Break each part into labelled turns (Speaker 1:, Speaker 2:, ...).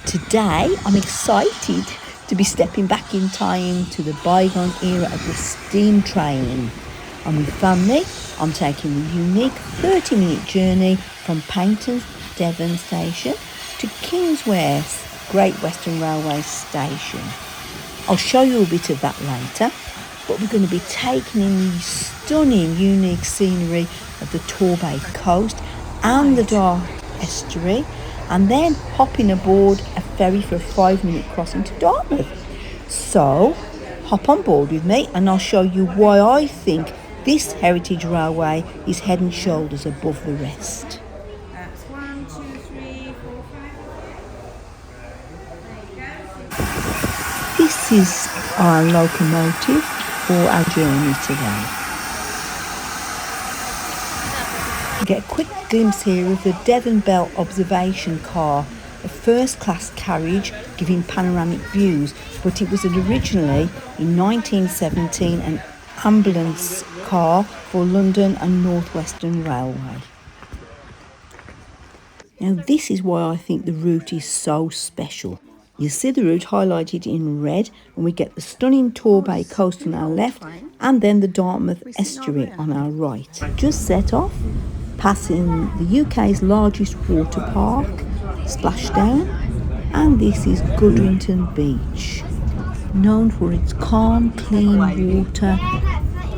Speaker 1: Today I'm excited to be stepping back in time to the bygone era of the steam train. And with family, I'm taking the unique 30-minute journey from Paynton's Devon station to Kingsware's Great Western Railway station. I'll show you a bit of that later, but we're going to be taking in the stunning, unique scenery of the Devon Coast and the Dartmouth estuary, and then hopping aboard a ferry for a 5-minute crossing to Dartmouth. So, hop on board with me and I'll show you why I think this heritage railway is head and shoulders above the rest.
Speaker 2: That's 1, 2, 3, 4, 5.
Speaker 1: This is our locomotive for our journey today. You get a quick glimpse here of the Devon Belt observation car, a first-class carriage giving panoramic views, but it was originally in 1917 an ambulance car for London and North Western Railway. Now this is why I think the route is so special. You see the route highlighted in red, and we get the stunning Devon Coast on our left and then the Dartmouth estuary on our right. Just set off, passing the UK's largest water park, Splashdown, and this is Goodrington Beach, known for its calm, clean water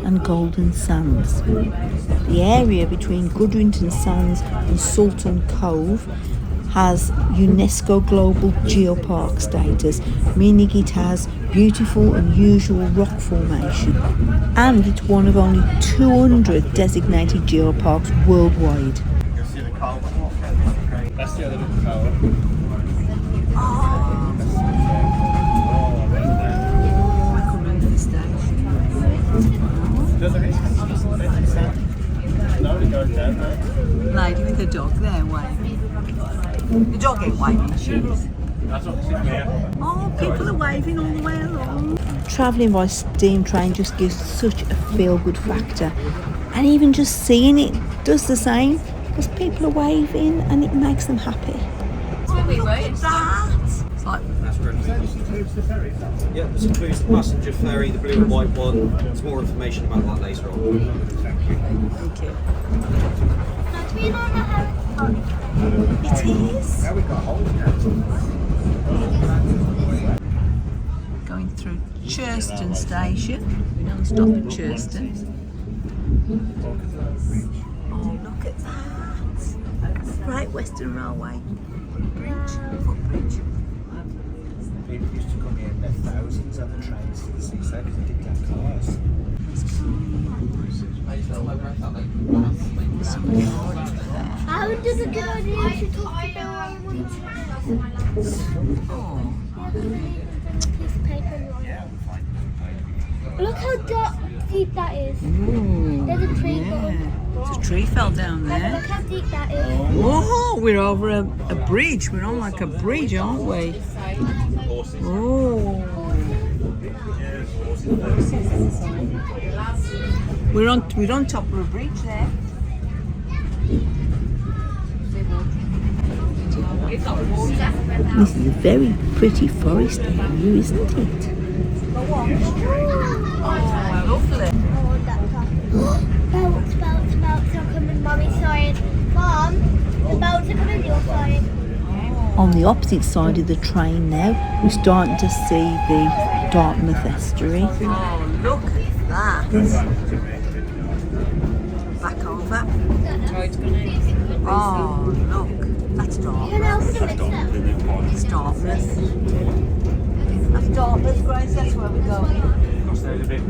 Speaker 1: and golden sands. The area between Goodrington Sands and Salton Cove has UNESCO Global Geopark status, meaning it has beautiful unusual rock formation, and it's one of only 200 designated geoparks worldwide.
Speaker 3: That's the other little tower.
Speaker 2: Lady with a dog there waving. The dog ain't waving, she is. Oh, people are waving all the way along.
Speaker 1: Travelling by steam train just gives such a feel-good factor, and even just seeing it does the same, because people are waving and it makes them happy.
Speaker 2: Look at that! It's like,
Speaker 4: Yeah, this includes the passenger ferry, the blue and white one. There's more information about that later on.
Speaker 2: thank you. It is. Going through Churston station. We don't stop at Churston. Oh, look at that. Great Western Railway bridge, footbridge.
Speaker 3: People used to come here and their thousands of the trains to the seaside because they didn't have cars.
Speaker 5: How does it go to talk about piece of paper? Look how deep that is. There's a tree.
Speaker 2: There's a tree fell down there.
Speaker 5: Look how deep that is.
Speaker 2: Whoa, we're over a bridge. We're on like a bridge, aren't we? Oh. We're on top of a bridge there.
Speaker 1: This is a very pretty forest area, isn't it?
Speaker 2: Oh, lovely.
Speaker 5: Boats, boats, boats are coming, Mummy, sorry. Mum, the boats are coming your side.
Speaker 1: On the opposite side of the train now, we're starting to see the Dartmouth estuary.
Speaker 2: Oh, look at that. Back over. Oh, look. That's Dartmouth. It's Dartmouth. That's Dartmouth, Grace. That's where we're going.
Speaker 3: Across there a bit.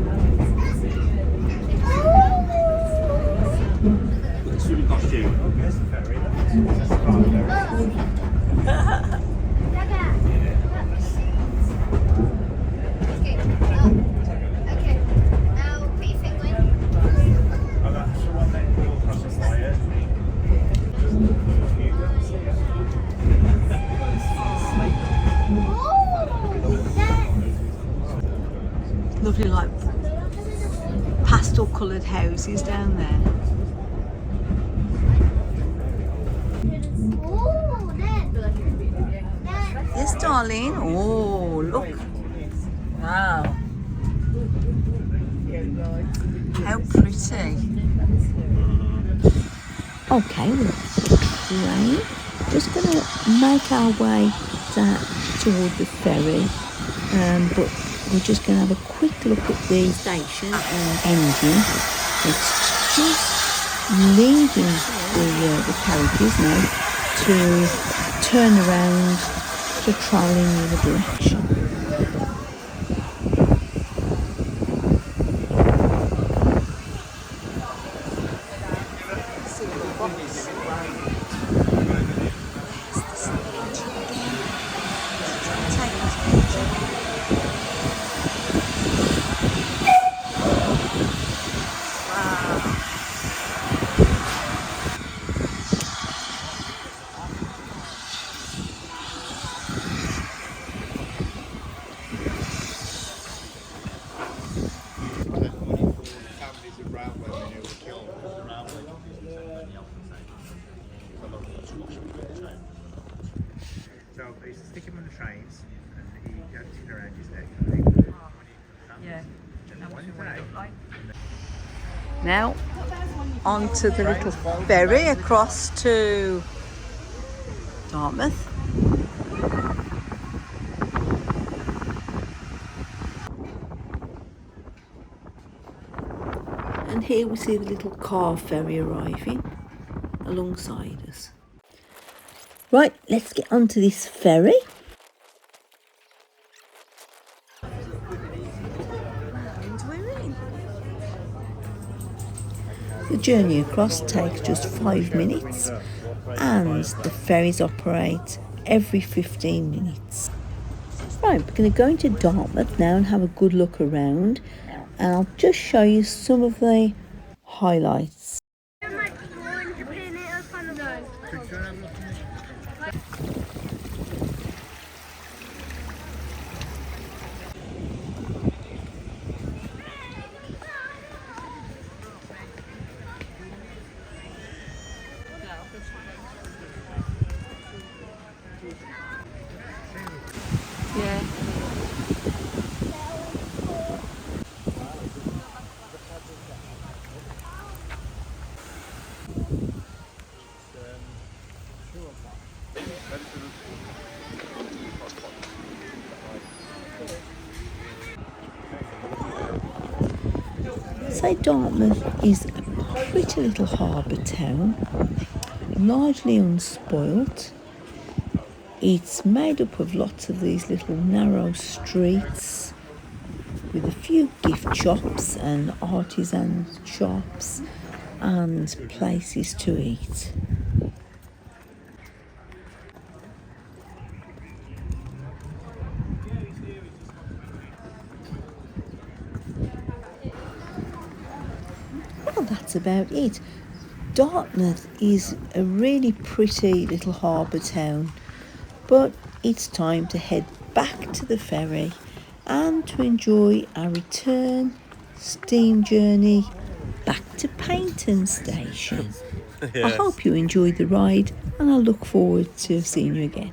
Speaker 3: Swimming costume. There's the ferry. That's the car ferry. Oh, that's the one that will cross the wire.
Speaker 2: Lovely, like pastel coloured houses down there.
Speaker 5: Oh, there.
Speaker 2: darling. Oh, look. Wow. How pretty.
Speaker 1: Okay, well, train. Just going to make our way toward the ferry, but we're just going to have a quick look at the station and engine. It's just leaving the carriages now to turn around to travel in the other direction.
Speaker 3: So I used to stick him on the trains and he had tin around his neck.
Speaker 2: Yeah. Now, onto the little ferry across to Dartmouth.
Speaker 1: And here we see the little car ferry arriving alongside us. Right, let's get onto this ferry. The journey across takes just 5 minutes and the ferries operate every 15 minutes. Right, we're going to go into Dartmouth now and have a good look around, and I'll just show you some of the highlights.
Speaker 2: Yeah.
Speaker 1: Say Dartmouth is a pretty little harbour town, largely unspoilt. It's made up of lots of these little narrow streets with a few gift shops and artisan shops and places to eat. Well, that's about it. Dartmouth is a really pretty little harbour town, but it's time to head back to the ferry and to enjoy our return steam journey back to Paignton Station. I hope you enjoyed the ride and I look forward to seeing you again.